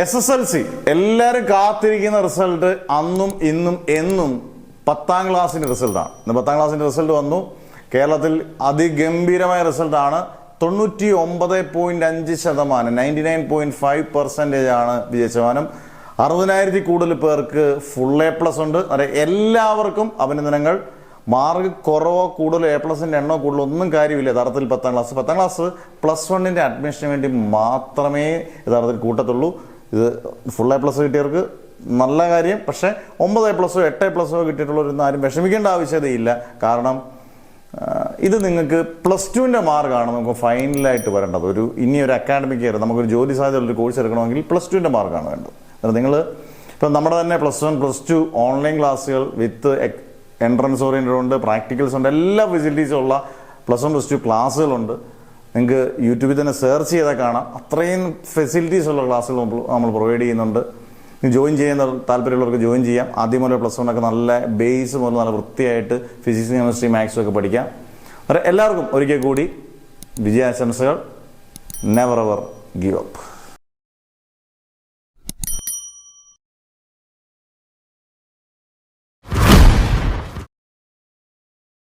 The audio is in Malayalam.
SSLC എല്ലാവരും കാത്തിരിക്കുന്ന റിസൾട്ട് അന്നും ഇന്നും എന്നും 10ാം ക്ലാസ്സിന്റെ റിസൾട്ടാണ്. ഇന്ന് 10ാം ക്ലാസ്സിന്റെ റിസൾട്ട് വന്നു. കേരളത്തിൽ അതിഗംഭീരമായ റിസൾട്ടാണ്. 99.5%, 99.5% ആണ് വിജയ ശതമാനം. 60,000 കൂടുതൽ പേർക്ക് ഫുൾ A+ ഉണ്ട്. എല്ലാവർക്കും അഭിനന്ദനങ്ങൾ. മാർക്ക് കുറവോ കൂടുതൽ A+ന്റെ എണ്ണോ കൂടുതലോ ഒന്നും കാര്യമില്ല. യഥാർത്ഥത്തിൽ 10ാം ക്ലാസ് +1ന്റെ അഡ്മിഷന് വേണ്ടി മാത്രമേ യഥാർത്ഥത്തിൽ കൂട്ടത്തുള്ളൂ. ഇത് ഫുൾ A+ കിട്ടിയവർക്ക് നല്ല കാര്യം. പക്ഷേ 9A+, 8A+ കിട്ടിയിട്ടുള്ളവരൊന്നും ആരും വിഷമിക്കേണ്ട ആവശ്യതയില്ല. കാരണം ഇത് നിങ്ങൾക്ക് +2ന്റെ മാർക്കാണ് നമുക്ക് ഫൈനലായിട്ട് വരേണ്ടത്. ഇനിയൊരു അക്കാഡമിക് ഇയർ നമുക്കൊരു ജോലി സാധ്യതയുള്ളൊരു കോഴ്സ് എടുക്കണമെങ്കിൽ +2ന്റെ മാർക്കാണ് വേണ്ടത്. നിങ്ങൾ ഇപ്പം നമ്മുടെ തന്നെ +1, +2 ഓൺലൈൻ ക്ലാസ്സുകൾ വിത്ത് എൻട്രൻസ് ഓറിയൻറ്റഡ് ഉണ്ട്, പ്രാക്ടിക്കൽസ് ഉണ്ട്, എല്ലാ ഫെസിലിറ്റീസും ഉള്ള +1, +2 ക്ലാസ്സുകളുണ്ട്. നിങ്ങൾക്ക് യൂട്യൂബിൽ തന്നെ സെർച്ച് ചെയ്താൽ കാണാം. അത്രയും ഫെസിലിറ്റീസ് ഉള്ള ക്ലാസ്സുകൾ നമ്മൾ പ്രൊവൈഡ് ചെയ്യുന്നുണ്ട്. ജോയിൻ ചെയ്യുന്ന താല്പര്യമുള്ളവർക്ക് ജോയിൻ ചെയ്യാം. ആദ്യം മുതൽ +1 ഒക്കെ നല്ല ബേസ് മുതൽ നല്ല വൃത്തിയായിട്ട് ഫിസിക്സ്, കെമിസ്ട്രി, മാത്സും ഒക്കെ പഠിക്കാം. എല്ലാവർക്കും ഒരിക്കൽ കൂടി വിജയാശംസകൾ. Never ever give up.